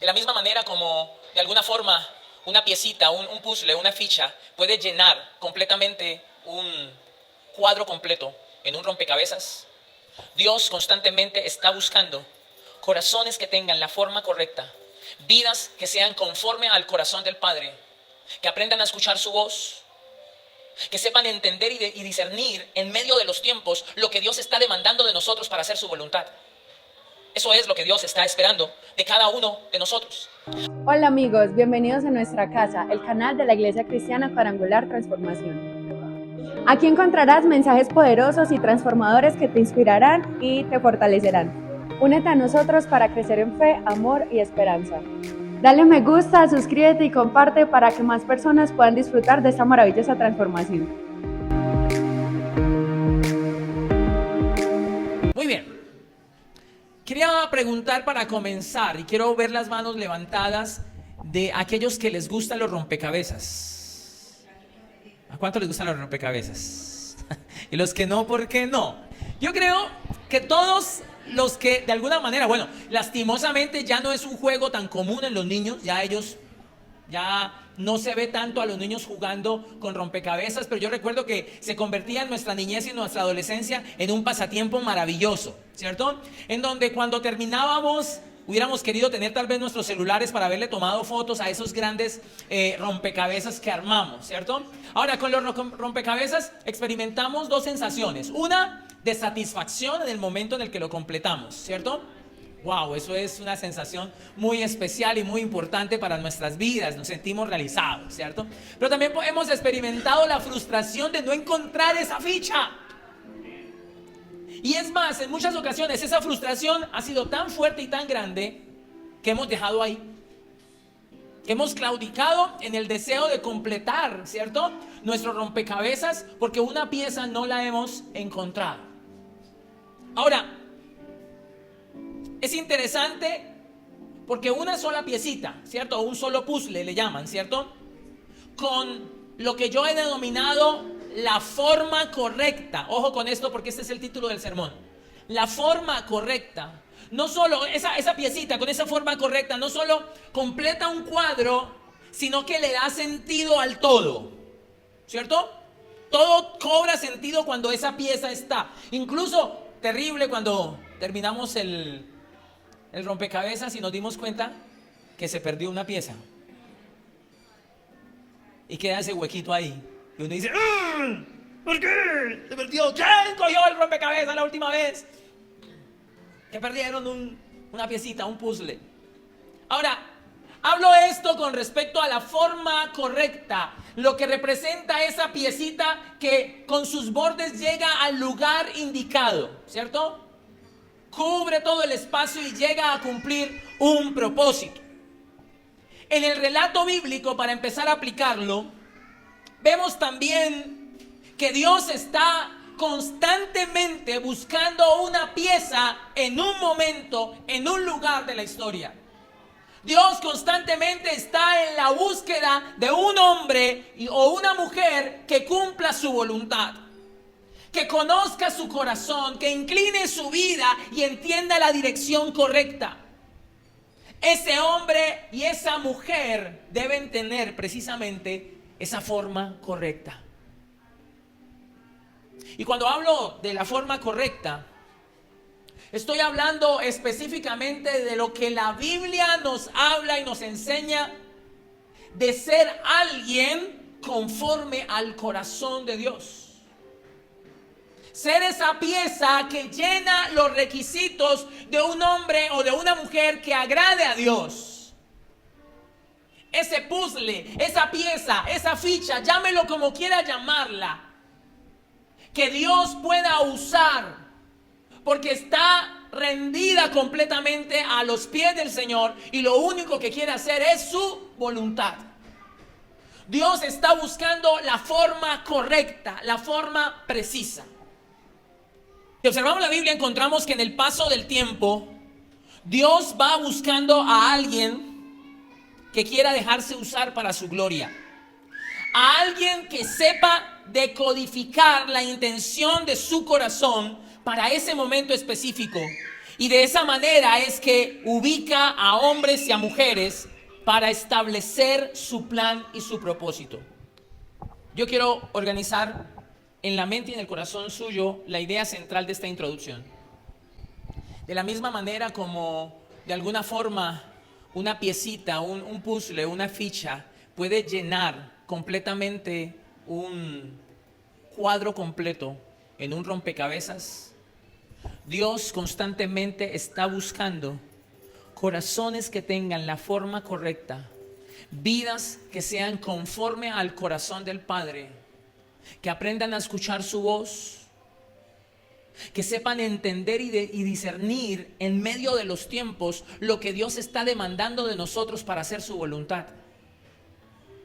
De la misma manera como de alguna forma una piecita, un puzzle, una ficha puede llenar completamente un cuadro completo en un rompecabezas, Dios constantemente está buscando corazones que tengan la forma correcta, vidas que sean conforme al corazón del Padre, que aprendan a escuchar su voz, que sepan entender y discernir en medio de los tiempos lo que Dios está demandando de nosotros para hacer su voluntad. Eso es lo que Dios está esperando de cada uno de nosotros. Hola amigos, bienvenidos a nuestra casa, el canal de la Iglesia Cristiana Cuadrangular Transformación. Aquí encontrarás mensajes poderosos y transformadores que te inspirarán y te fortalecerán. Únete a nosotros para crecer en fe, amor y esperanza. Dale me gusta, suscríbete y comparte para que más personas puedan disfrutar de esta maravillosa transformación. Muy bien. Quería preguntar para comenzar, y quiero ver las manos levantadas de aquellos que les gustan los rompecabezas. ¿A cuánto les gustan los rompecabezas? Y los que no, ¿por qué no? Yo creo que todos los que de alguna manera, bueno, lastimosamente ya no es un juego tan común en los niños, ya no se ve tanto a los niños jugando con rompecabezas, pero yo recuerdo que se convertía en nuestra niñez y nuestra adolescencia en un pasatiempo maravilloso, ¿cierto? En donde cuando terminábamos hubiéramos querido tener tal vez nuestros celulares para haberle tomado fotos a esos grandes rompecabezas que armamos, ¿cierto? Ahora, con los rompecabezas experimentamos dos sensaciones. Una, de satisfacción en el momento en el que lo completamos, ¿cierto? Wow, eso es una sensación muy especial y muy importante para nuestras vidas. Nos sentimos realizados, ¿cierto? Pero también hemos experimentado la frustración de no encontrar esa ficha. Y es más, en muchas ocasiones esa frustración ha sido tan fuerte y tan grande que hemos dejado ahí. Que hemos claudicado en el deseo de completar, ¿cierto? Nuestro rompecabezas porque una pieza no la hemos encontrado. Ahora, es interesante porque una sola piecita, ¿cierto? O un solo puzzle le llaman, ¿cierto? Con lo que yo he denominado la forma correcta. Ojo con esto porque este es el título del sermón. La forma correcta. No solo esa piecita con esa forma correcta, no solo completa un cuadro, sino que le da sentido al todo, ¿cierto? Todo cobra sentido cuando esa pieza está. Incluso terrible cuando terminamos el rompecabezas y nos dimos cuenta que se perdió una pieza y queda ese huequito ahí y uno dice, ¿por qué? Se perdió. ¿Quién cogió el rompecabezas la última vez? Que perdieron una piecita, un puzzle. Ahora, hablo esto con respecto a la forma correcta, lo que representa esa piecita que con sus bordes llega al lugar indicado, ¿cierto? Cubre todo el espacio y llega a cumplir un propósito. En el relato bíblico, para empezar a aplicarlo, vemos también que Dios está constantemente buscando una pieza en un momento, en un lugar de la historia. Dios constantemente está en la búsqueda de un hombre o una mujer que cumpla su voluntad, que conozca su corazón, que incline su vida y entienda la dirección correcta. Ese hombre y esa mujer deben tener precisamente esa forma correcta. Y cuando hablo de la forma correcta, estoy hablando específicamente de lo que la Biblia nos habla y nos enseña de ser alguien conforme al corazón de Dios. Ser esa pieza que llena los requisitos de un hombre o de una mujer que agrade a Dios. Ese puzzle, esa pieza, esa ficha, llámelo como quiera llamarla, que Dios pueda usar porque está rendida completamente a los pies del Señor y lo único que quiere hacer es su voluntad. Dios está buscando la forma correcta, la forma precisa. Si observamos la Biblia, encontramos que en el paso del tiempo, Dios va buscando a alguien que quiera dejarse usar para su gloria. A alguien que sepa decodificar la intención de su corazón para ese momento específico Y de esa manera es que ubica a hombres y a mujeres para establecer su plan y su propósito. Yo quiero organizar en la mente y en el corazón suyo la idea central de esta introducción. De la misma manera como de alguna forma una piecita, un puzzle, una ficha puede llenar completamente un cuadro completo en un rompecabezas, Dios constantemente está buscando corazones que tengan la forma correcta, vidas que sean conforme al corazón del Padre, que aprendan a escuchar su voz, que sepan entender y discernir en medio de los tiempos lo que Dios está demandando de nosotros para hacer su voluntad.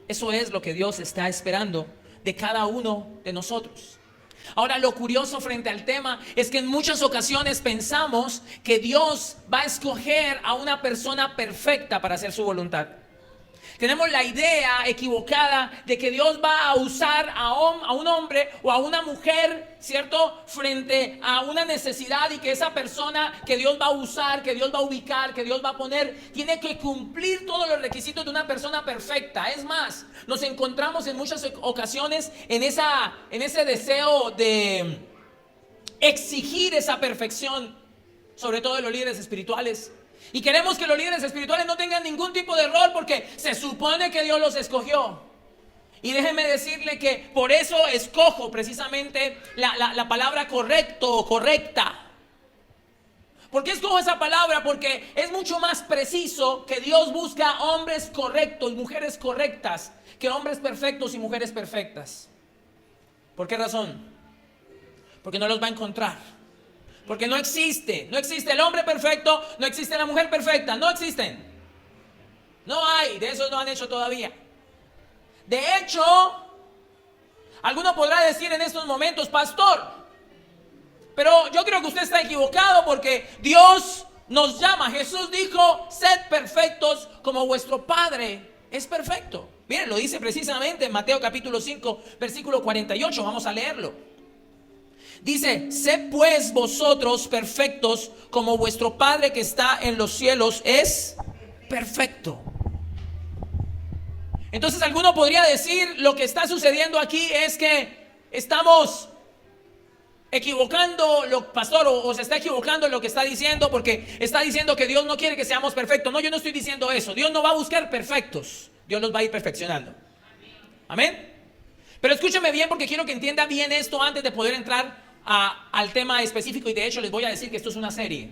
Eso es lo que Dios está esperando de cada uno de nosotros. Ahora, lo curioso frente al tema es que en muchas ocasiones pensamos que Dios va a escoger a una persona perfecta para hacer su voluntad. Tenemos la idea equivocada de que Dios va a usar a un hombre o a una mujer, ¿cierto?, frente a una necesidad, y que esa persona que Dios va a usar, que Dios va a ubicar, que Dios va a poner, tiene que cumplir todos los requisitos de una persona perfecta. Es más, nos encontramos en muchas ocasiones en ese deseo de exigir esa perfección, sobre todo de los líderes espirituales. Y queremos que los líderes espirituales no tengan ningún tipo de error porque se supone que Dios los escogió. Y déjenme decirle que por eso escojo precisamente la palabra correcto o correcta. ¿Por qué escojo esa palabra? Porque es mucho más preciso que Dios busca hombres correctos, mujeres correctas, que hombres perfectos y mujeres perfectas. ¿Por qué razón? Porque no los va a encontrar. Porque no existe el hombre perfecto, no existe la mujer perfecta, no existen. No hay, de esos no han hecho todavía. De hecho, alguno podrá decir en estos momentos: pastor, pero yo creo que usted está equivocado, porque Dios nos llama. Jesús dijo: sed perfectos como vuestro Padre es perfecto. Miren, lo dice precisamente en Mateo capítulo 5, versículo 48, vamos a leerlo. Dice: sed pues vosotros perfectos como vuestro Padre que está en los cielos es perfecto. Entonces alguno podría decir: lo que está sucediendo aquí es que estamos equivocando, pastor, o se está equivocando en lo que está diciendo, porque está diciendo que Dios no quiere que seamos perfectos. No, yo no estoy diciendo eso. Dios no va a buscar perfectos, Dios los va a ir perfeccionando. Amén. Pero escúcheme bien, porque quiero que entienda bien esto antes de poder entrar al tema específico. Y de hecho les voy a decir que esto es una serie.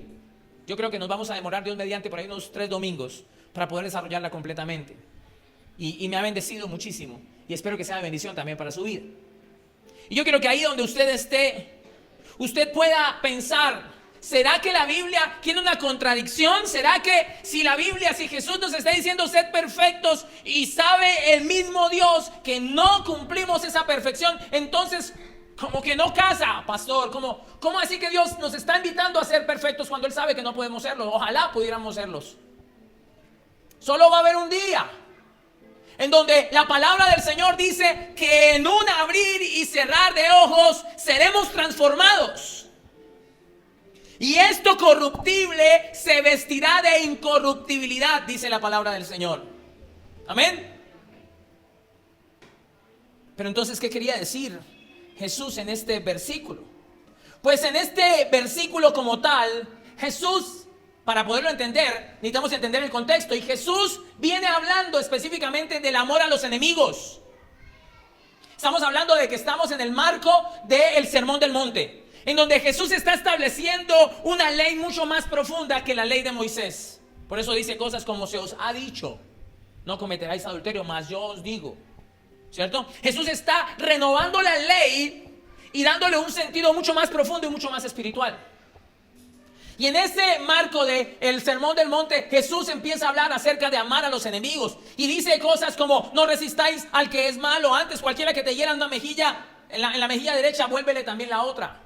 Yo creo que nos vamos a demorar, Dios mediante, por ahí unos 3 domingos para poder desarrollarla completamente. Y me ha bendecido muchísimo, y espero que sea de bendición también para su vida. Y yo quiero que ahí donde usted esté, usted pueda pensar: ¿será que la Biblia tiene una contradicción? ¿Será que si Jesús nos está diciendo sed perfectos, y sabe el mismo Dios que no cumplimos esa perfección, entonces como que no casa, pastor? ¿Cómo así que Dios nos está invitando a ser perfectos cuando Él sabe que no podemos serlo? Ojalá pudiéramos serlos. Solo va a haber un día en donde la palabra del Señor dice que en un abrir y cerrar de ojos seremos transformados. Y esto corruptible se vestirá de incorruptibilidad, dice la palabra del Señor. Amén. Pero entonces, ¿qué quería decir Jesús en este versículo? Pues en este versículo como tal, Jesús, para poderlo entender, necesitamos entender el contexto. Y Jesús viene hablando específicamente del amor a los enemigos. Estamos hablando de que estamos en el marco del Sermón del Monte, en donde Jesús está estableciendo una ley mucho más profunda que la ley de Moisés. Por eso dice cosas como: se os ha dicho, no cometeráis adulterio, mas yo os digo. ¿Cierto? Jesús está renovando la ley y dándole un sentido mucho más profundo y mucho más espiritual. Y en ese marco del Sermón del Monte, Jesús empieza a hablar acerca de amar a los enemigos. Y dice cosas como: no resistáis al que es malo. Antes, cualquiera que te hiera en una mejilla, en la mejilla derecha, vuélvele también la otra.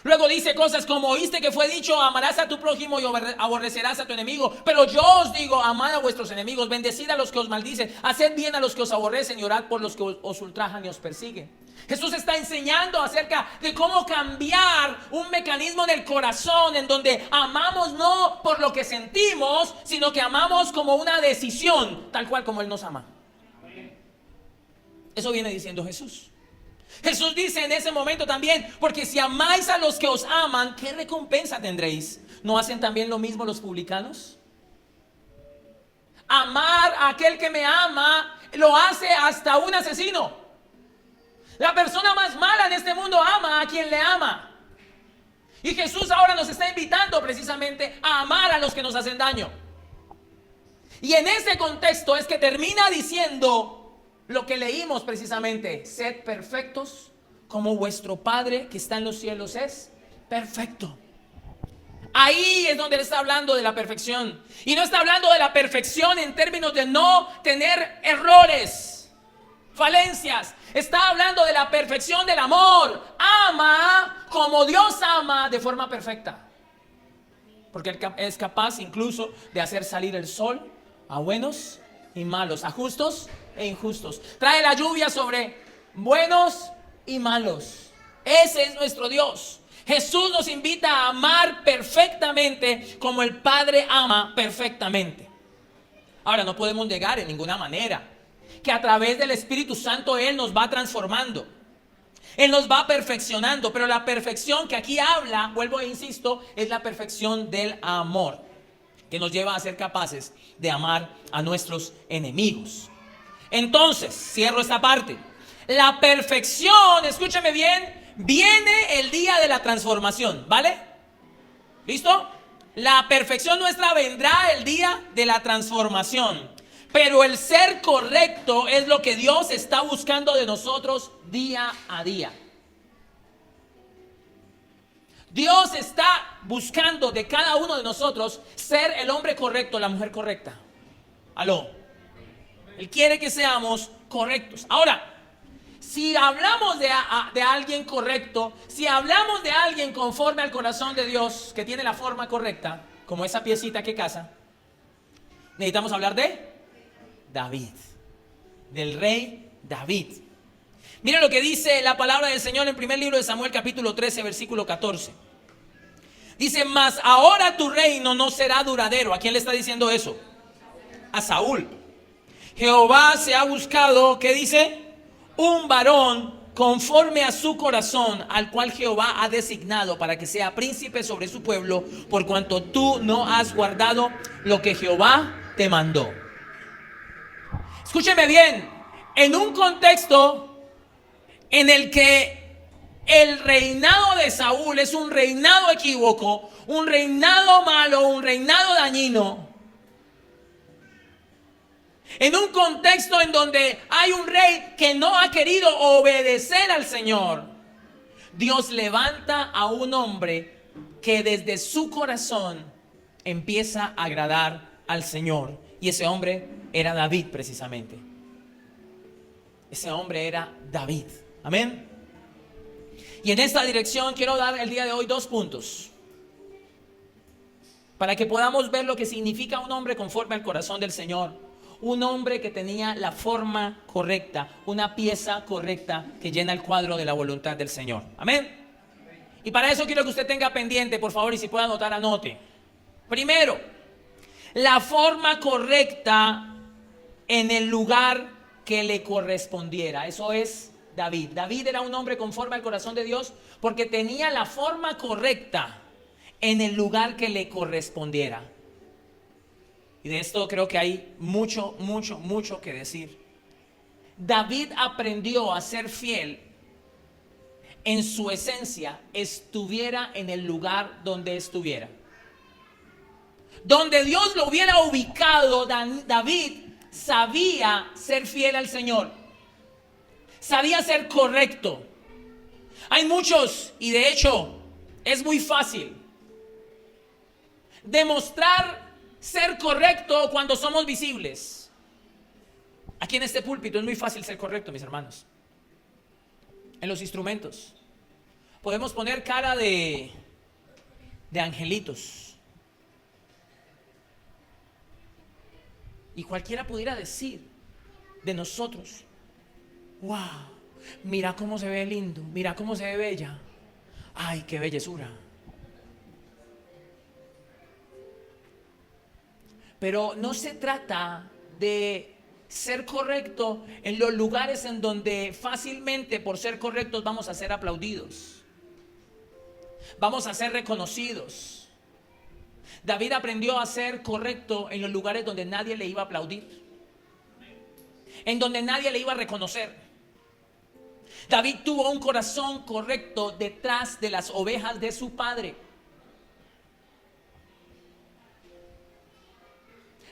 Luego dice cosas como: oíste que fue dicho, amarás a tu prójimo y aborrecerás a tu enemigo. Pero yo os digo, amad a vuestros enemigos, bendecid a los que os maldicen, haced bien a los que os aborrecen y orad por los que os ultrajan y os persiguen. Jesús está enseñando acerca de cómo cambiar un mecanismo en el corazón en donde amamos no por lo que sentimos, sino que amamos como una decisión, tal cual como Él nos ama. Eso viene diciendo Jesús. Jesús dice en ese momento también: porque si amáis a los que os aman, ¿qué recompensa tendréis? ¿No hacen también lo mismo los publicanos? Amar a aquel que me ama lo hace hasta un asesino. La persona más mala en este mundo ama a quien le ama. Y Jesús ahora nos está invitando precisamente a amar a los que nos hacen daño. Y en ese contexto es que termina diciendo lo que leímos precisamente: sed perfectos como vuestro Padre que está en los cielos es perfecto. Ahí es donde Él está hablando de la perfección. Y no está hablando de la perfección en términos de no tener errores, falencias. Está hablando de la perfección del amor. Ama como Dios ama, de forma perfecta. Porque Él es capaz incluso de hacer salir el sol a buenos y malos, a justos e injustos. Trae la lluvia sobre buenos y malos. Ese es nuestro Dios. Jesús nos invita a amar perfectamente como el Padre ama perfectamente. Ahora, no podemos negar en ninguna manera que a través del Espíritu Santo Él nos va transformando, Él nos va perfeccionando. Pero la perfección que aquí habla, vuelvo e insisto, es la perfección del amor, que nos lleva a ser capaces de amar a nuestros enemigos. Entonces, cierro esta parte. La perfección, escúchame bien, viene el día de la transformación, ¿vale? ¿Listo? La perfección nuestra vendrá el día de la transformación. Pero el ser correcto es lo que Dios está buscando de nosotros día a día. Dios está buscando de cada uno de nosotros ser el hombre correcto, la mujer correcta. Aló. Él quiere que seamos correctos. Ahora, si hablamos de alguien correcto, si hablamos de alguien conforme al corazón de Dios, que tiene la forma correcta, como esa piecita que casa, necesitamos hablar de David, del rey David. Miren lo que dice la palabra del Señor en el primer libro de Samuel, capítulo 13, versículo 14. Dice: mas ahora tu reino no será duradero. ¿A quién le está diciendo eso? A Saúl. Jehová se ha buscado, ¿qué dice? Un varón conforme a su corazón, al cual Jehová ha designado para que sea príncipe sobre su pueblo, por cuanto tú no has guardado lo que Jehová te mandó. Escúcheme bien, en un contexto en el que el reinado de Saúl es un reinado equívoco, un reinado malo, un reinado dañino, en un contexto en donde hay un rey que no ha querido obedecer al Señor, Dios levanta a un hombre que desde su corazón empieza a agradar al Señor. Y ese hombre era David precisamente. Ese hombre era David. Amén. Y en esta dirección quiero dar el día de hoy 2 puntos, para que podamos ver lo que significa un hombre conforme al corazón del Señor. Un hombre que tenía la forma correcta, una pieza correcta que llena el cuadro de la voluntad del Señor. Amén. Y para eso quiero que usted tenga pendiente, por favor, y si puede anotar, anote. Primero, la forma correcta en el lugar que le correspondiera. Eso es David. David era un hombre conforme al corazón de Dios porque tenía la forma correcta en el lugar que le correspondiera. Y de esto creo que hay mucho que decir. David aprendió a ser fiel en su esencia, estuviera en el lugar donde estuviera. Donde Dios lo hubiera ubicado, David sabía ser fiel al Señor. Sabía ser correcto. Hay muchos, y de hecho es muy fácil demostrar ser correcto cuando somos visibles. Aquí en este púlpito es muy fácil ser correcto, mis hermanos. En los instrumentos. podemos poner cara de angelitos. Y cualquiera pudiera decir de nosotros: wow, mira cómo se ve lindo, mira cómo se ve bella. Ay, qué bellezura. Pero no se trata de ser correcto en los lugares en donde fácilmente por ser correctos vamos a ser aplaudidos, vamos a ser reconocidos. David aprendió a ser correcto en los lugares donde nadie le iba a aplaudir, en donde nadie le iba a reconocer. David tuvo un corazón correcto detrás de las ovejas de su padre.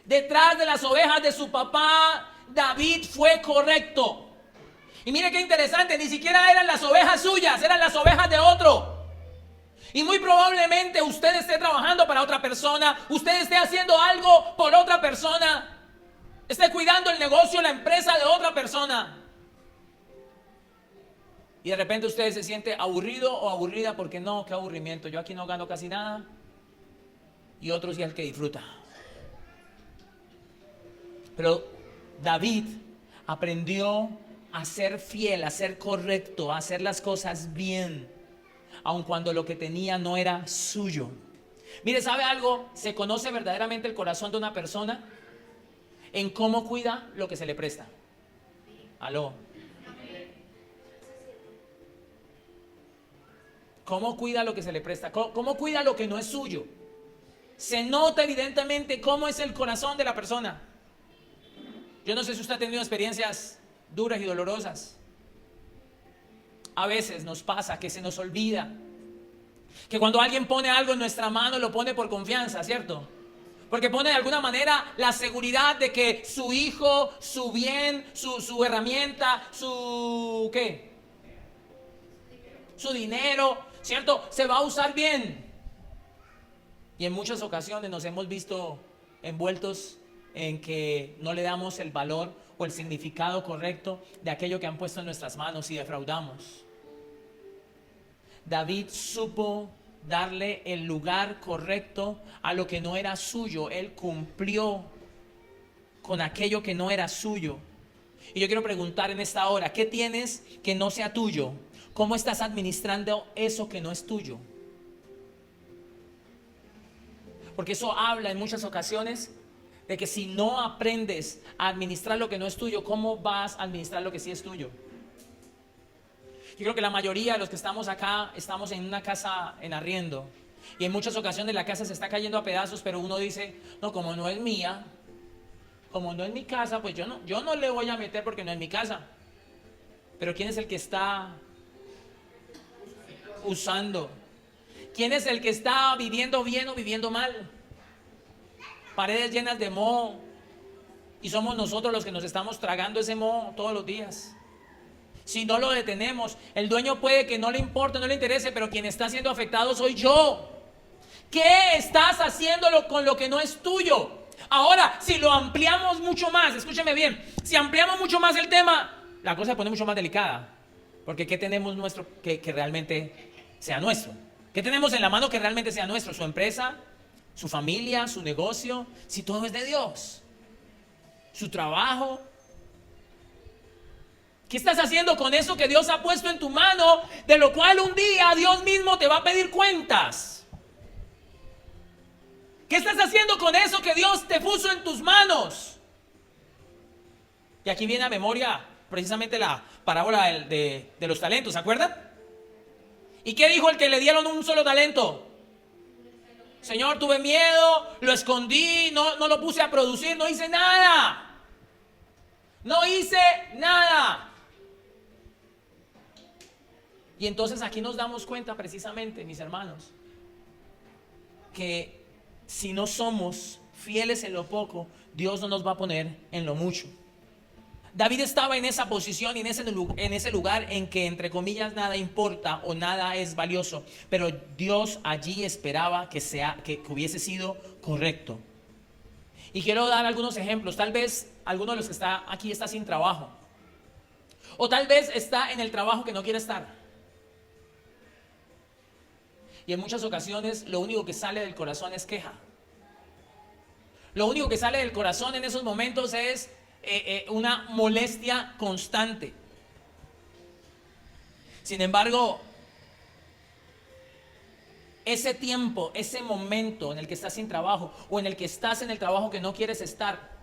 Detrás de las ovejas de su papá, David fue correcto. Y mire qué interesante, ni siquiera eran las ovejas suyas, eran las ovejas de otro. Y muy probablemente usted esté trabajando para otra persona, usted esté haciendo algo por otra persona, esté cuidando el negocio, la empresa de otra persona. Y de repente usted se siente aburrido o aburrida porque no, qué aburrimiento, yo aquí no gano casi nada. Y otro sí es el que disfruta. Pero David aprendió a ser fiel, a ser correcto, a hacer las cosas bien, aun cuando lo que tenía no era suyo. Mire, ¿sabe algo? Se conoce verdaderamente el corazón de una persona en cómo cuida lo que se le presta. Aló. ¿Cómo cuida lo que se le presta? ¿Cómo cuida lo que no es suyo? Se nota evidentemente cómo es el corazón de la persona. Yo no sé si usted ha tenido experiencias duras y dolorosas. A veces nos pasa que se nos olvida que cuando alguien pone algo en nuestra mano lo pone por confianza, ¿cierto? Porque pone de alguna manera la seguridad de que su hijo, su bien, su herramienta, su ¿qué? Su dinero, ¿cierto? Se va a usar bien. Y en muchas ocasiones nos hemos visto envueltos en que no le damos el valor o el significado correcto de aquello que han puesto en nuestras manos y defraudamos. David supo darle el lugar correcto a lo que no era suyo. Él cumplió con aquello que no era suyo. Y yo quiero preguntar en esta hora, ¿qué tienes que no sea tuyo? ¿Cómo estás administrando eso que no es tuyo? Porque eso habla en muchas ocasiones de que si no aprendes a administrar lo que no es tuyo, ¿cómo vas a administrar lo que sí es tuyo? Yo creo que la mayoría de los que estamos acá estamos en una casa en arriendo y en muchas ocasiones la casa se está cayendo a pedazos, pero uno dice, no, como no es mía, como no es mi casa, pues yo no le voy a meter porque no es mi casa. Pero ¿quién es el que está usando? ¿Quién es el que está viviendo bien o viviendo mal? Paredes llenas de moho y somos nosotros los que nos estamos tragando ese moho todos los días. Si no lo detenemos, el dueño puede que no le importe, no le interese, pero quien está siendo afectado soy yo. ¿Qué estás haciéndolo con lo que no es tuyo? Ahora, si lo ampliamos mucho más, escúcheme bien, si ampliamos mucho más el tema, la cosa se pone mucho más delicada. Porque ¿qué tenemos nuestro que realmente sea nuestro? ¿Qué tenemos en la mano que realmente sea nuestro? ¿Su empresa? ¿Su familia? ¿Su negocio? Si todo es de Dios. ¿Su trabajo? ¿Qué estás haciendo con eso que Dios ha puesto en tu mano, de lo cual un día Dios mismo te va a pedir cuentas? ¿Qué estás haciendo con eso que Dios te puso en tus manos? Y aquí viene a memoria precisamente la parábola de los talentos, ¿se acuerdan? ¿Y qué dijo el que le dieron un solo talento? Señor, tuve miedo, lo escondí, no lo puse a producir, no hice nada. No hice nada. Y entonces aquí nos damos cuenta precisamente, mis hermanos, que si no somos fieles en lo poco, Dios no nos va a poner en lo mucho. David estaba en esa posición y en ese lugar en que, entre comillas, nada importa o nada es valioso, pero Dios allí esperaba que hubiese sido correcto. Y quiero dar algunos ejemplos. Tal vez alguno de los que está aquí está sin trabajo, o tal vez está en el trabajo que no quiere estar. Y en muchas ocasiones lo único que sale del corazón es queja. Lo único que sale del corazón en esos momentos es una molestia constante. Sin embargo, ese tiempo, ese momento en el que estás sin trabajo o en el que estás en el trabajo que no quieres estar,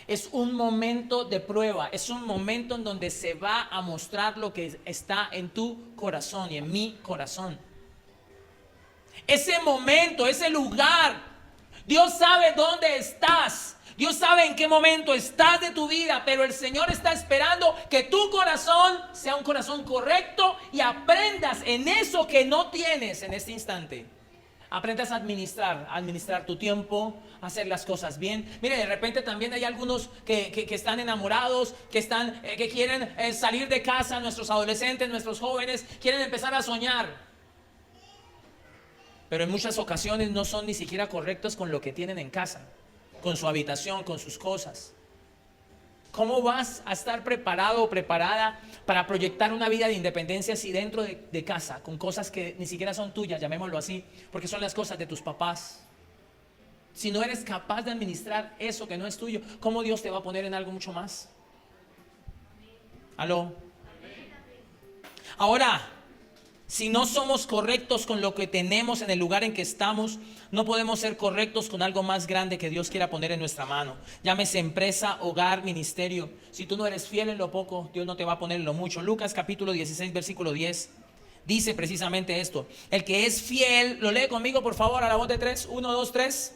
es un momento de prueba, es un momento en donde se va a mostrar lo que está en tu corazón y en mi corazón. Ese momento, ese lugar, Dios sabe dónde estás. Dios sabe en qué momento estás de tu vida, pero el Señor está esperando que tu corazón sea un corazón correcto y aprendas en eso que no tienes en este instante. Aprendas a administrar tu tiempo, a hacer las cosas bien. Mire, de repente también hay algunos que están enamorados, que quieren salir de casa, nuestros adolescentes, nuestros jóvenes, quieren empezar a soñar. Pero en muchas ocasiones no son ni siquiera correctos con lo que tienen en casa, con su habitación, con sus cosas. ¿Cómo vas a estar preparado o preparada para proyectar una vida de independencia si dentro de casa, con cosas que ni siquiera son tuyas, llamémoslo así, porque son las cosas de tus papás? Si no eres capaz de administrar eso que no es tuyo, ¿cómo Dios te va a poner en algo mucho más? ¿Aló? Ahora, si no somos correctos con lo que tenemos en el lugar en que estamos, no podemos ser correctos con algo más grande que Dios quiera poner en nuestra mano. Llámese empresa, hogar, ministerio. Si tú no eres fiel en lo poco, Dios no te va a poner en lo mucho. Lucas capítulo 16, versículo 10, dice precisamente esto. El que es fiel, lo lee conmigo por favor a la voz de 3, 1, 2, 3.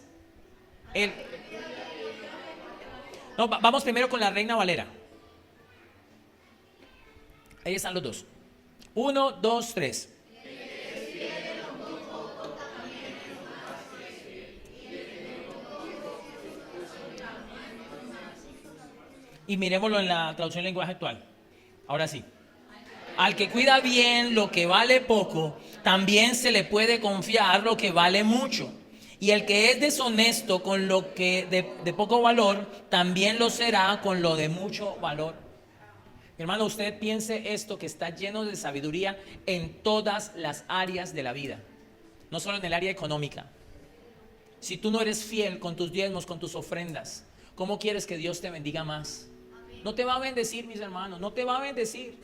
Vamos primero con la Reina Valera. Ahí están los dos. 1, 2, 3. Y miremoslo en la traducción lenguaje actual. Ahora sí. Al que cuida bien lo que vale poco, también se le puede confiar lo que vale mucho. Y el que es deshonesto con lo que de poco valor, también lo será con lo de mucho valor. Hermano, usted piense esto, que está lleno de sabiduría en todas las áreas de la vida, no solo en el área económica. Si tú no eres fiel con tus diezmos, con tus ofrendas, ¿cómo quieres que Dios te bendiga más? No te va a bendecir, mis hermanos, no te va a bendecir,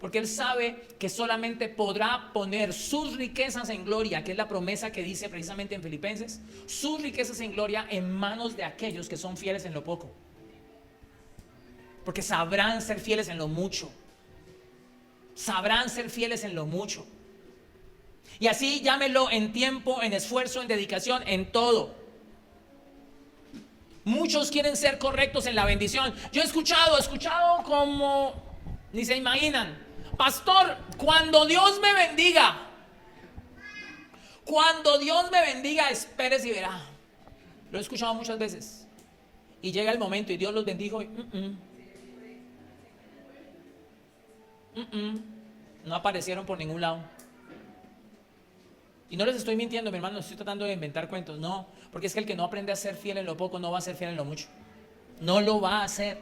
porque Él sabe que solamente podrá poner sus riquezas en gloria, que es la promesa que dice precisamente en Filipenses, sus riquezas en gloria en manos de aquellos que son fieles en lo poco. Porque sabrán ser fieles en lo mucho. Sabrán ser fieles en lo mucho. Y así llámelo en tiempo, en esfuerzo, en dedicación, en todo. Muchos quieren ser correctos en la bendición. Yo he escuchado como ni se imaginan. Pastor, cuando Dios me bendiga, espérese y verá. Lo he escuchado muchas veces. Y llega el momento y Dios los bendijo y no aparecieron por ningún lado. Y no les estoy mintiendo, mi hermano, no estoy tratando de inventar cuentos, no, porque es que el que no aprende a ser fiel en lo poco no va a ser fiel en lo mucho. No lo va a hacer.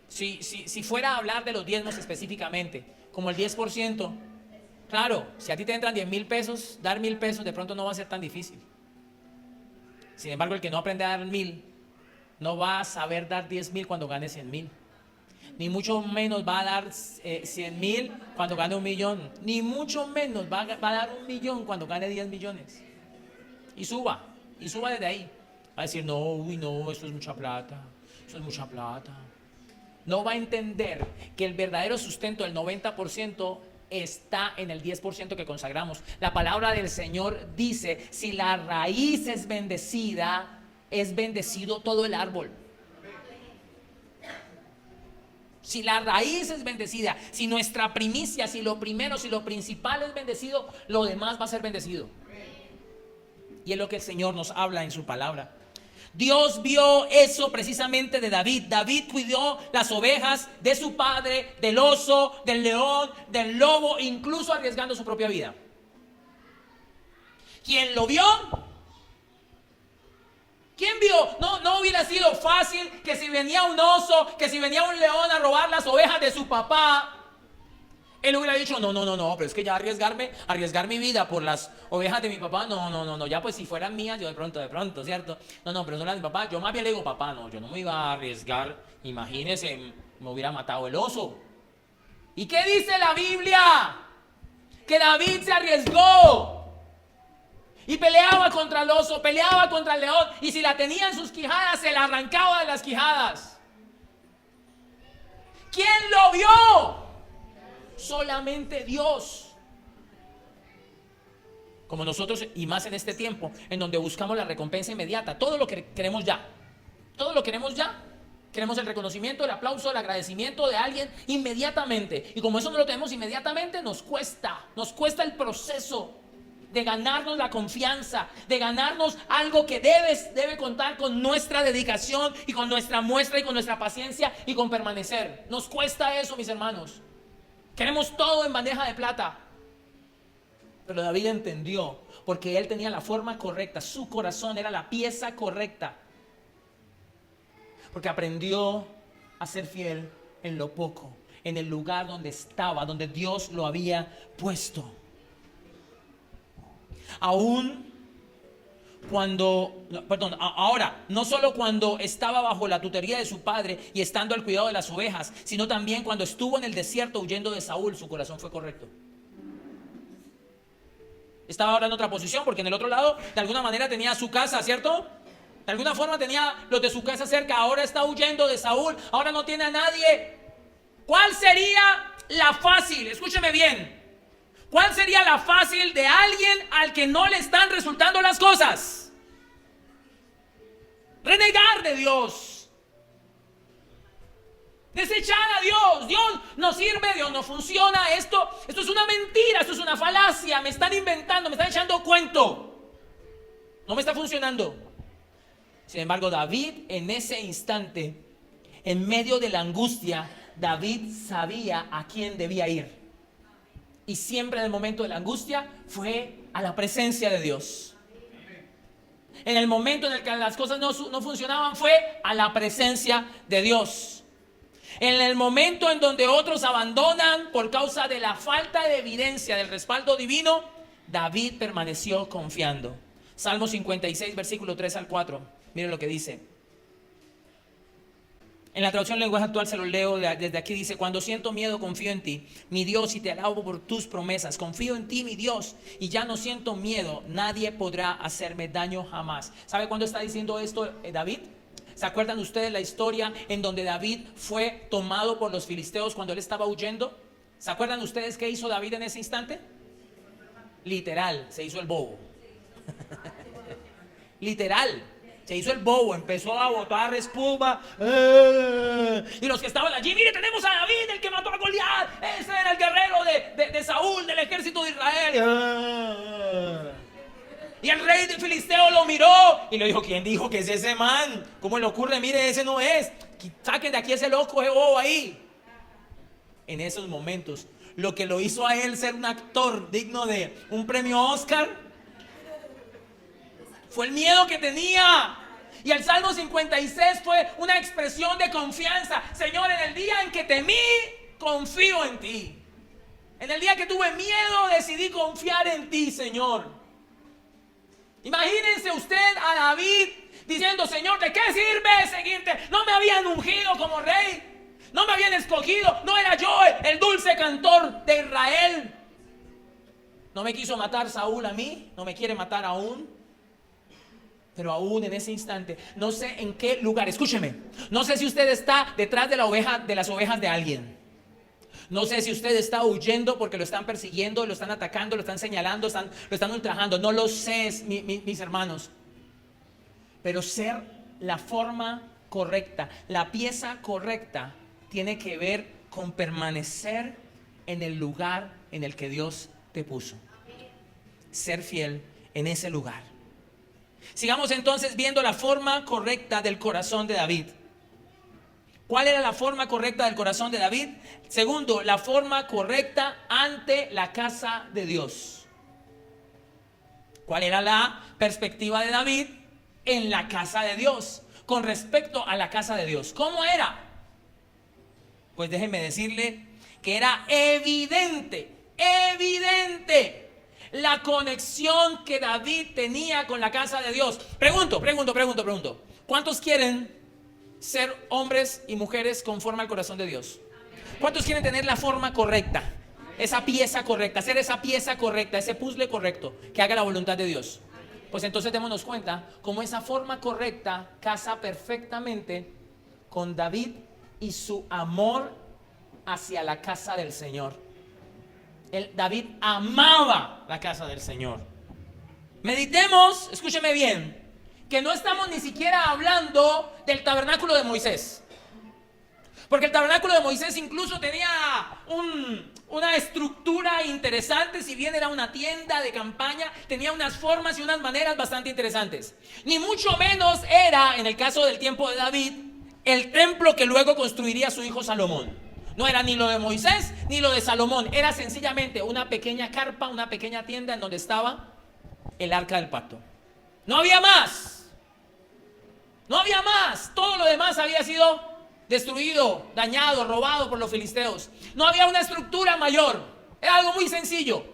Si fuera a hablar de los diezmos específicamente, como el 10%, claro, si a ti te entran 10,000 pesos, dar 1,000 pesos de pronto no va a ser tan difícil. Sin embargo, el que no aprende a dar 1,000, no va a saber dar 10,000 cuando gane 100,000. Ni mucho menos va a dar 100,000 cuando gane 1,000,000. Ni mucho menos va a dar 1,000,000 cuando gane 10 millones. Y suba desde ahí. Va a decir, no, eso es mucha plata. No va a entender que el verdadero sustento del 90% está en el 10% que consagramos. La palabra del Señor dice, si la raíz es bendecida, es bendecido todo el árbol. Si la raíz es bendecida, si nuestra primicia, si lo primero, si lo principal es bendecido, lo demás va a ser bendecido. Y es lo que el Señor nos habla en su palabra. Dios vio eso precisamente de David. David cuidó las ovejas de su padre, del oso, del león, del lobo, incluso arriesgando su propia vida. ¿Quién lo vio? ¿Quién vio? No hubiera sido fácil que si venía un oso, que si venía un león a robar las ovejas de su papá, Él hubiera dicho, no, pero es que ya arriesgar mi vida por las ovejas de mi papá, no, ya pues si fueran mías, yo de pronto, ¿cierto? No, pero son las de mi papá. Yo más bien le digo, papá, no, yo no me iba a arriesgar, imagínese, me hubiera matado el oso. ¿Y qué dice la Biblia? Que David se arriesgó y peleaba contra el oso, peleaba contra el león, y si la tenía en sus quijadas, se la arrancaba de las quijadas. ¿Quién lo vio? Solamente Dios. Como nosotros, y más en este tiempo en donde buscamos la recompensa inmediata, todo lo que queremos ya, queremos el reconocimiento, el aplauso, el agradecimiento de alguien inmediatamente, y como eso no lo tenemos inmediatamente, nos cuesta el proceso de ganarnos la confianza, de ganarnos algo que debe contar con nuestra dedicación y con nuestra muestra y con nuestra paciencia y con permanecer. Nos cuesta eso, mis hermanos. Queremos todo en bandeja de plata. Pero David entendió, porque él tenía la forma correcta, su corazón era la pieza correcta. Porque aprendió a ser fiel en lo poco, en el lugar donde estaba, donde Dios lo había puesto. Ahora, no solo cuando estaba bajo la tutoría de su padre y estando al cuidado de las ovejas, sino también cuando estuvo en el desierto huyendo de Saúl, su corazón fue correcto. Estaba ahora en otra posición, porque en el otro lado, de alguna manera tenía su casa, ¿cierto? De alguna forma tenía los de su casa cerca. Ahora está huyendo de Saúl, ahora no tiene a nadie. ¿Cuál sería la fácil? Escúcheme bien. ¿Cuál sería la fácil de alguien al que no le están resultando las cosas? Renegar de Dios. Desechar a Dios. Dios no sirve, Dios no funciona. Esto es una mentira, esto es una falacia. Me están inventando, me están echando cuento. No me está funcionando. Sin embargo, David en ese instante, en medio de la angustia, David sabía a quién debía ir. Y siempre en el momento de la angustia fue a la presencia de Dios. En el momento en el que las cosas no funcionaban, fue a la presencia de Dios. En el momento en donde otros abandonan por causa de la falta de evidencia del respaldo divino, David permaneció confiando. Salmo 56, versículo 3 al 4. Miren lo que dice. En la traducción lenguaje actual se lo leo desde aquí, dice: cuando siento miedo confío en ti, mi Dios, y te alabo por tus promesas. Confío en ti, mi Dios, y ya no siento miedo. Nadie podrá hacerme daño jamás. ¿Sabe cuándo está diciendo esto David? ¿Se acuerdan ustedes la historia en donde David fue tomado por los filisteos cuando él estaba huyendo? ¿Se acuerdan ustedes qué hizo David en ese instante? Literal, se hizo el bobo. Literal. Se hizo el bobo, empezó a botar espuma. Y los que estaban allí, mire, tenemos a David, el que mató a Goliat. Ese era el guerrero de Saúl, del ejército de Israel. Y el rey de Filisteo lo miró y le dijo: ¿quién dijo que es ese man? ¿Cómo le ocurre? Mire, ese no es. Saquen de aquí ese loco, ese bobo ahí. En esos momentos, lo que lo hizo a él ser un actor digno de un premio Oscar fue el miedo que tenía. Y el Salmo 56 fue una expresión de confianza. Señor, en el día en que temí, confío en ti. En el día que tuve miedo, decidí confiar en ti, Señor. Imagínense usted a David diciendo: Señor, ¿de qué sirve seguirte? No me habían ungido como rey, no me habían escogido, no era yo el dulce cantor de Israel. No me quiso matar Saúl a mí, no me quiere matar aún. Pero aún en ese instante, no sé en qué lugar, escúcheme, no sé si usted está detrás de las ovejas de alguien. No sé si usted está huyendo porque lo están persiguiendo, lo están atacando, lo están señalando, lo están ultrajando. No lo sé, mis hermanos. Pero ser la forma correcta, la pieza correcta, tiene que ver con permanecer en el lugar en el que Dios te puso. Ser fiel en ese lugar. Sigamos entonces viendo la forma correcta del corazón de David. ¿Cuál era la forma correcta del corazón de David? Segundo, la forma correcta ante la casa de Dios. ¿Cuál era la perspectiva de David en la casa de Dios? Con respecto a la casa de Dios, ¿cómo era? Pues déjenme decirle que era evidente la conexión que David tenía con la casa de Dios. Pregunto. ¿Cuántos quieren ser hombres y mujeres conforme al corazón de Dios? ¿Cuántos quieren tener la forma correcta? Esa pieza correcta, hacer esa pieza correcta, ese puzzle correcto, que haga la voluntad de Dios. Pues entonces démonos cuenta cómo esa forma correcta casa perfectamente con David y su amor hacia la casa del Señor. David amaba la casa del Señor. Meditemos, escúcheme bien, que no estamos ni siquiera hablando del tabernáculo de Moisés. Porque el tabernáculo de Moisés incluso tenía una estructura interesante. Si bien era una tienda de campaña, tenía unas formas y unas maneras bastante interesantes. Ni mucho menos era, en el caso del tiempo de David, el templo que luego construiría su hijo Salomón. No era ni lo de Moisés ni lo de Salomón. Era sencillamente una pequeña carpa, una pequeña tienda en donde estaba el arca del pacto. No había más. Todo lo demás había sido destruido, dañado, robado por los filisteos. No había una estructura mayor. Era algo muy sencillo.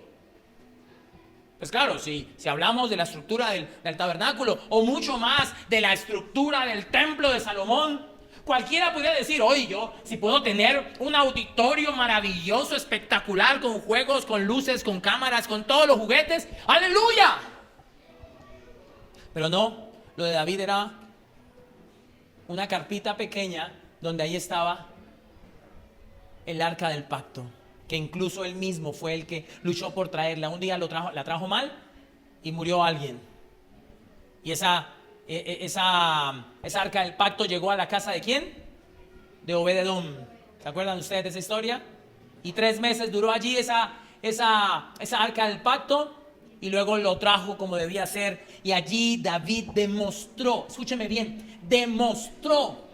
Pues claro, si hablamos de la estructura del tabernáculo, o mucho más de la estructura del templo de Salomón, cualquiera podría decir: oye, yo si puedo tener un auditorio maravilloso, espectacular, con juegos, con luces, con cámaras, con todos los juguetes, ¡aleluya! Pero no, lo de David era una carpita pequeña donde ahí estaba el arca del pacto, que incluso él mismo fue el que luchó por traerla. Un día la trajo mal y murió alguien. Y esa arca del pacto llegó a la casa ¿de quién? De Obed-edom. ¿Se acuerdan ustedes de esa historia? Y 3 meses duró allí esa arca del pacto, y luego lo trajo como debía ser. Y allí David demostró, escúcheme bien, demostró.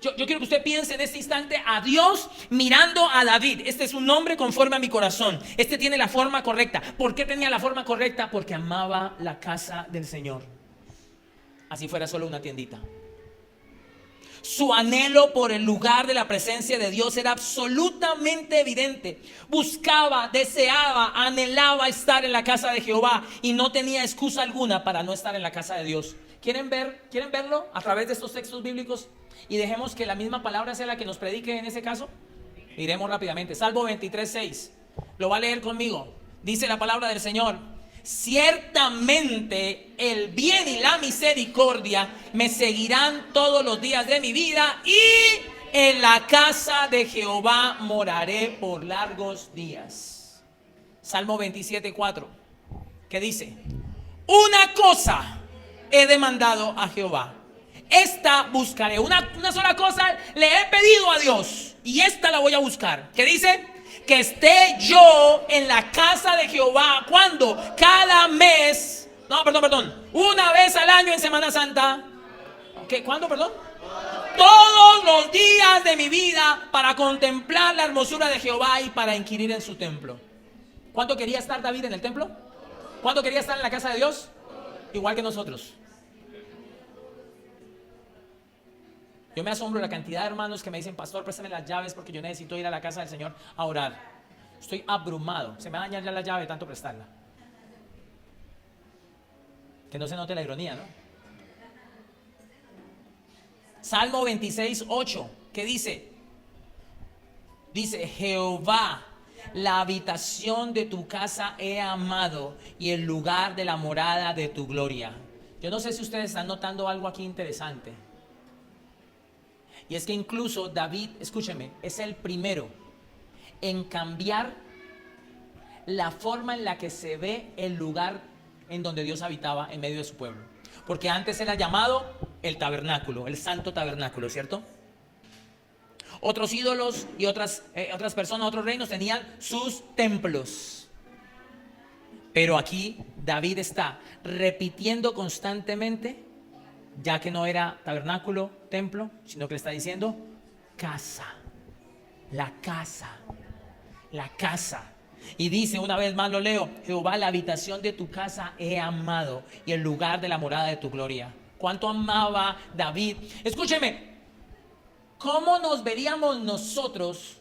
Yo quiero que usted piense en este instante a Dios mirando a David. Este es un hombre conforme a mi corazón. Este tiene la forma correcta. ¿Por qué tenía la forma correcta? Porque amaba la casa del Señor. Así fuera solo una tiendita. Su anhelo por el lugar de la presencia de Dios era absolutamente evidente. Buscaba, deseaba, anhelaba estar en la casa de Jehová y no tenía excusa alguna para no estar en la casa de Dios. ¿Quieren verlo a través de estos textos bíblicos? Y dejemos que la misma palabra sea la que nos predique en ese caso. Iremos rápidamente. Salmo 23:6. Lo va a leer conmigo. Dice la palabra del Señor: ciertamente el bien y la misericordia me seguirán todos los días de mi vida, y en la casa de Jehová moraré por largos días. Salmo 27:4. ¿Qué dice? Una cosa he demandado a Jehová, esta buscaré. Una sola cosa le he pedido a Dios, y esta la voy a buscar. ¿Qué dice? Que esté yo en la casa de Jehová. ¿Cuándo? Cada mes. Una vez al año en Semana Santa. ¿Qué? ¿Cuándo, perdón? Todos los días de mi vida, para contemplar la hermosura de Jehová y para inquirir en su templo. ¿Cuánto quería estar David en el templo? ¿Cuánto quería estar en la casa de Dios? Igual que nosotros. Yo me asombro de la cantidad de hermanos que me dicen: pastor, préstame las llaves porque yo necesito ir a la casa del Señor a orar. Estoy abrumado. Se me va a dañar ya la llave de tanto prestarla. Que no se note la ironía, ¿no? Salmo 26:8. ¿Qué dice? Dice: Jehová, la habitación de tu casa he amado, y el lugar de la morada de tu gloria. Yo no sé si ustedes están notando algo aquí interesante. Y es que incluso David, escúcheme, es el primero en cambiar la forma en la que se ve el lugar en donde Dios habitaba en medio de su pueblo. Porque antes era llamado el tabernáculo, el santo tabernáculo, ¿cierto? Otros ídolos y otras personas, otros reinos tenían sus templos. Pero aquí David está repitiendo constantemente, ya que no era tabernáculo, templo, sino que le está diciendo casa, la casa, la casa. Y dice, una vez más lo leo: Jehová, la habitación de tu casa he amado, y el lugar de la morada de tu gloria. ¿Cuánto amaba David? Escúcheme, ¿cómo nos veríamos nosotros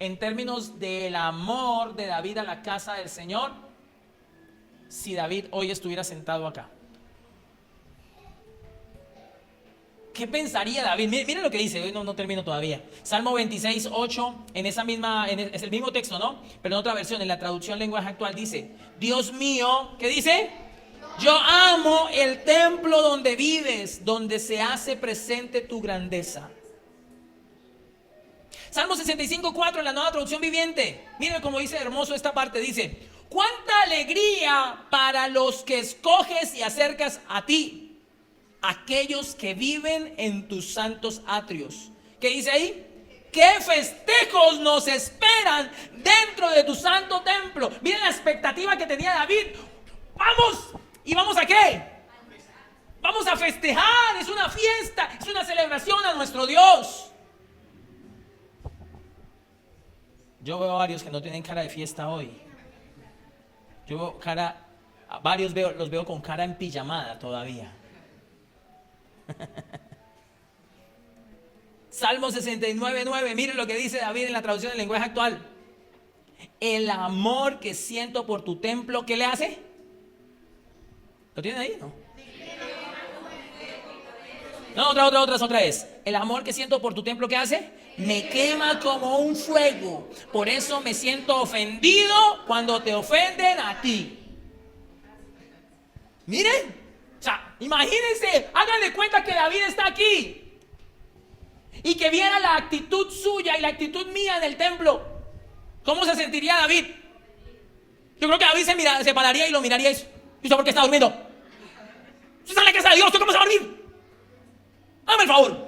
en términos del amor de David a la casa del Señor, si David hoy estuviera sentado acá? ¿Qué pensaría David? Miren lo que dice, hoy no termino todavía. Salmo 26, 8, es el mismo texto, ¿no? Pero en otra versión, en la traducción lenguaje actual dice: Dios mío, ¿qué dice? Yo amo el templo donde vives, donde se hace presente tu grandeza. Salmo 65, 4, en la nueva traducción viviente. Miren cómo dice hermoso esta parte, dice: cuánta alegría para los que escoges y acercas a ti, aquellos que viven en tus santos atrios. ¿Qué dice ahí? ¿Qué festejos nos esperan dentro de tu santo templo? Miren la expectativa que tenía David. Vamos, ¿y vamos a qué? Vamos a festejar, es una fiesta, es una celebración a nuestro Dios. Yo veo a varios que no tienen cara de fiesta hoy. Yo veo a varios los veo con cara en pijamada todavía. Salmo 69, 9, miren lo que dice David en la traducción del lenguaje actual: el amor que siento por tu templo, ¿qué le hace? ¿Lo tienen ahí? No, otra vez. El amor que siento por tu templo, ¿qué hace? Me quema como un fuego. Por eso me siento ofendido cuando te ofenden a ti. Miren. O sea, imagínense, háganle cuenta que David está aquí y que viera la actitud suya y la actitud mía en el templo. ¿Cómo se sentiría David? Yo creo que David se pararía y lo miraría y dice: ¿y usted por qué está durmiendo? Usted está en la casa de Dios, ¿usted cómo se va a dormir? Hágame el favor.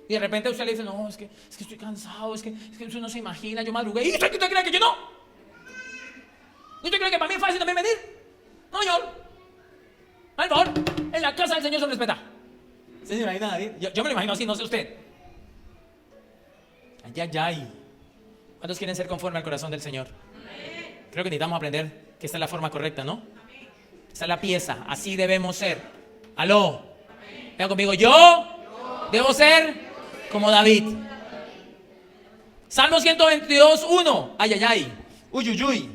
Y de repente usted le dice: no, es que estoy cansado, es que usted no se imagina, yo madrugué. ¿Y usted cree que yo no? ¿Y usted cree que para mí es fácil también venir? No, señor. Por favor, en la casa del Señor se respeta. ¿Se imagina David? Yo me lo imagino así, no sé usted. Ay. ¿Cuántos quieren ser conforme al corazón del Señor? Creo que necesitamos aprender que esta es la forma correcta, ¿no? Esta es la pieza, así debemos ser. Aló. Vean conmigo, yo debo ser como David. Salmo 122, 1. Ay. Uy.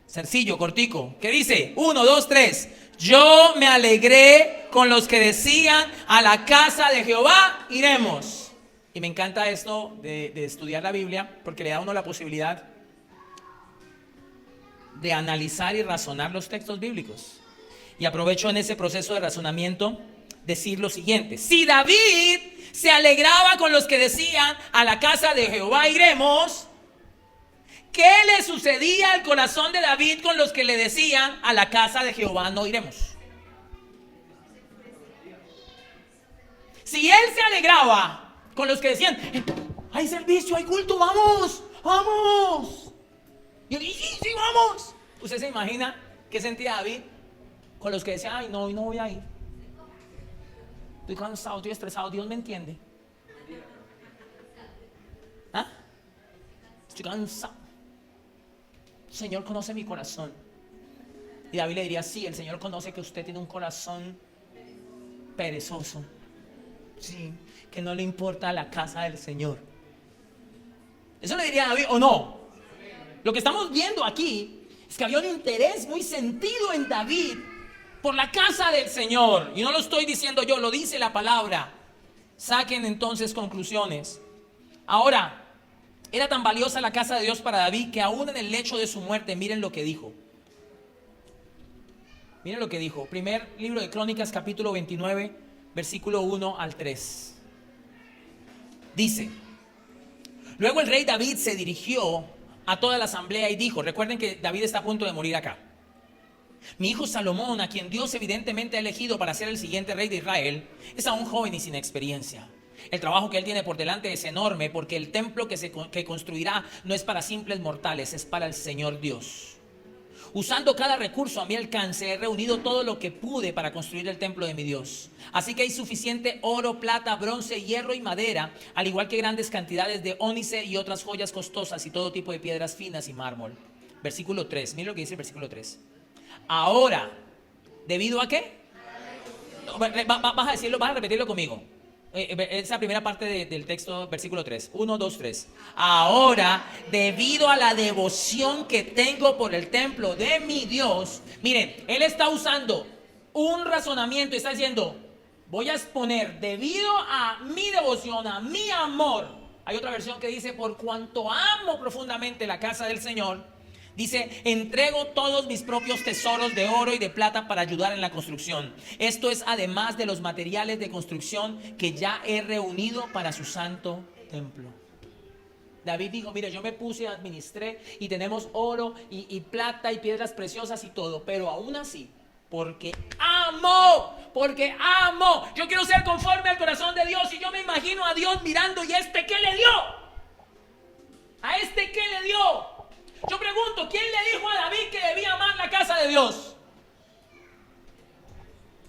Sencillo, cortico. ¿Qué dice? 1, 2, 3. Yo me alegré con los que decían: a la casa de Jehová iremos. Y me encanta esto de estudiar la Biblia, porque le da a uno la posibilidad de analizar y razonar los textos bíblicos. Y aprovecho en ese proceso de razonamiento decir lo siguiente: si David se alegraba con los que decían: a la casa de Jehová iremos, ¿qué le sucedía al corazón de David con los que le decían: a la casa de Jehová no iremos? Si él se alegraba con los que decían: hay servicio, hay culto, vamos. Y él dice: sí, vamos. ¿Usted se imagina qué sentía David con los que decían: ay, no, hoy no voy a ir? Estoy cansado, estoy estresado, Dios me entiende. ¿Ah? Estoy cansado. El Señor conoce mi corazón. Y David le diría: sí, el Señor conoce que usted tiene un corazón perezoso. Sí, que no le importa la casa del Señor. ¿Eso le diría a David o no? Lo que estamos viendo aquí es que había un interés muy sentido en David por la casa del Señor. Y no lo estoy diciendo yo, lo dice la palabra. Saquen entonces conclusiones. Ahora, era tan valiosa la casa de Dios para David que aún en el lecho de su muerte, miren lo que dijo. Miren lo que dijo. Primer libro de Crónicas, capítulo 29, versículo 1 al 3. Dice: luego el rey David se dirigió a toda la asamblea y dijo, recuerden que David está a punto de morir acá: mi hijo Salomón, a quien Dios evidentemente ha elegido para ser el siguiente rey de Israel, es aún joven y sin experiencia. El trabajo que él tiene por delante es enorme, porque el templo que construirá no es para simples mortales, es para el Señor Dios. Usando cada recurso a mi alcance, he reunido todo lo que pude para construir el templo de mi Dios. Así que hay suficiente oro, plata, bronce, hierro y madera, al igual que grandes cantidades de ónice y otras joyas costosas y todo tipo de piedras finas y mármol. Versículo 3, miren lo que dice el versículo 3. Ahora, ¿debido a qué? Vas a repetirlo conmigo. Esa primera parte del texto, versículo 3. 1, 2, 3. Ahora, debido a la devoción que tengo por el templo de mi Dios, miren, él está usando un razonamiento y está diciendo, voy a exponer, debido a mi devoción, a mi amor. Hay otra versión que dice, por cuanto amo profundamente la casa del Señor, dice, entrego todos mis propios tesoros de oro y de plata para ayudar en la construcción. Esto es además de los materiales de construcción que ya he reunido para su santo templo. David dijo, mire, yo me puse, administré y tenemos oro y plata y piedras preciosas y todo, pero aún así, porque amo, yo quiero ser conforme al corazón de Dios y yo me imagino a Dios mirando y ¿qué le dio? ¿A qué le dio? Yo pregunto, ¿quién le dijo a David que debía amar la casa de Dios?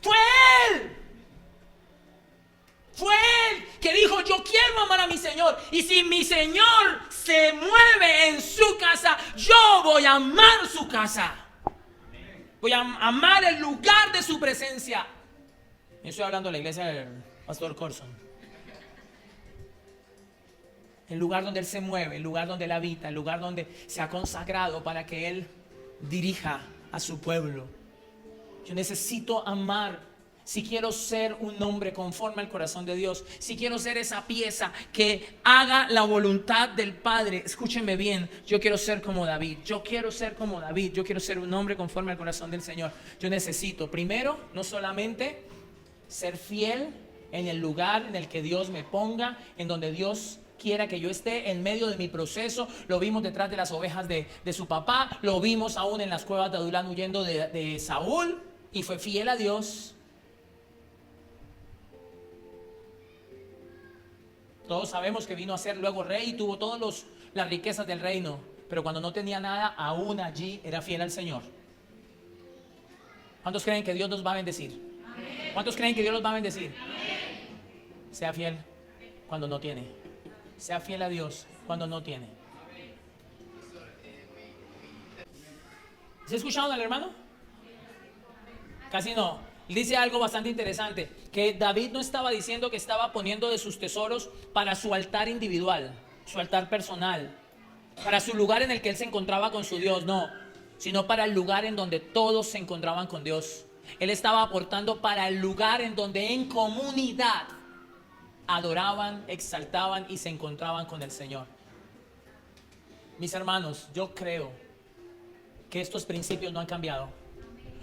Fue él. Fue él que dijo, yo quiero amar a mi Señor. Y si mi Señor se mueve en su casa, yo voy a amar su casa. Voy a amar el lugar de su presencia. Estoy hablando de la iglesia del pastor Corson. El lugar donde Él se mueve, el lugar donde Él habita, el lugar donde se ha consagrado para que Él dirija a su pueblo. Yo necesito amar. Si quiero ser un hombre conforme al corazón de Dios, si quiero ser esa pieza que haga la voluntad del Padre, escúchenme bien, yo quiero ser como David, yo quiero ser un hombre conforme al corazón del Señor. Yo necesito, primero, no solamente ser fiel en el lugar en el que Dios me ponga, en donde Dios quiera que yo esté en medio de mi proceso. Lo vimos detrás de las ovejas de su papá, lo vimos aún en las cuevas de Adulán huyendo de Saúl, y fue fiel a Dios. Todos sabemos que vino a ser luego rey y tuvo todas las riquezas del reino, pero cuando no tenía nada, aún allí era fiel al Señor. ¿Cuántos creen que Dios nos va a bendecir? Amén. ¿Cuántos creen que Dios los va a bendecir? Amén. Sea fiel cuando no tiene. Sea fiel a Dios cuando no tiene. ¿Se ha escuchado al hermano? Casi no. Dice algo bastante interesante, que David no estaba diciendo que estaba poniendo de sus tesoros para su altar individual, su altar personal, para su lugar en el que él se encontraba con su Dios, no, sino para el lugar en donde todos se encontraban con Dios. Él estaba aportando para el lugar en donde en comunidad adoraban, exaltaban y se encontraban con el Señor. Mis hermanos, yo creo que estos principios no han cambiado.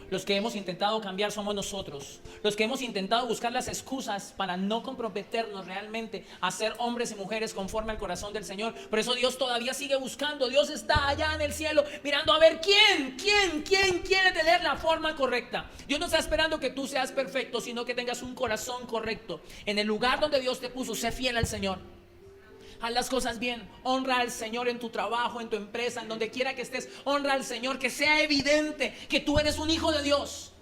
Los que hemos intentado cambiar somos nosotros. Los que hemos intentado buscar las excusas para no comprometernos realmente a ser hombres y mujeres conforme al corazón del Señor. Por eso Dios todavía sigue buscando. Dios está allá en el cielo mirando a ver quién quiere tener la forma correcta. Dios no está esperando que tú seas perfecto, sino que tengas un corazón correcto. En el lugar donde Dios te puso, sé fiel al Señor. Haz las cosas bien, honra al Señor en tu trabajo, en tu empresa, en donde quiera que estés. Honra al Señor, que sea evidente que tú eres un hijo de Dios.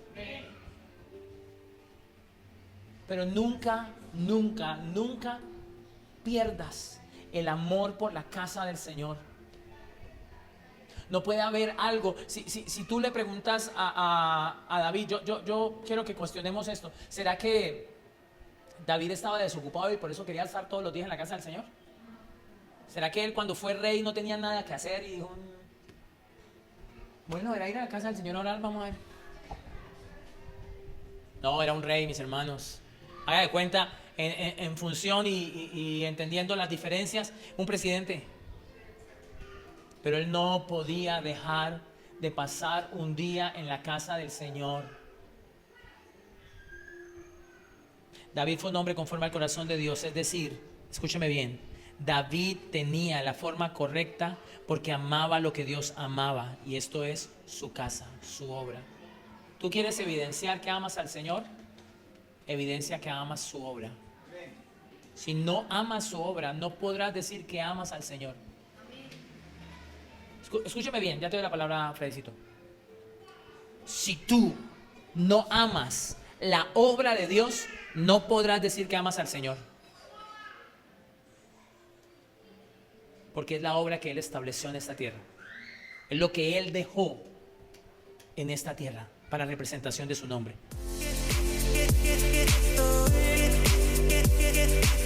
Pero nunca pierdas el amor por la casa del Señor. No puede haber algo. Si tú le preguntas a David, yo quiero que cuestionemos esto. ¿Será que David estaba desocupado y por eso quería estar todos los días en la casa del Señor? ¿Será que él cuando fue rey no tenía nada que hacer y dijo, bueno, era ir a la casa del Señor a orar, vamos a ver? No, era un rey, mis hermanos. Haga de cuenta, en función y entendiendo las diferencias, un presidente. Pero él no podía dejar de pasar un día en la casa del Señor. David fue un hombre conforme al corazón de Dios, es decir, escúcheme bien, David tenía la forma correcta porque amaba lo que Dios amaba, y esto es su casa, su obra. ¿Tú quieres evidenciar que amas al Señor? Evidencia que amas su obra. Si no amas su obra, no podrás decir que amas al Señor. Escúchame bien, ya te doy la palabra, Fredicito. Si tú no amas la obra de Dios, no podrás decir que amas al Señor. Porque es la obra que Él estableció en esta tierra. Es lo que Él dejó en esta tierra para representación de su nombre. es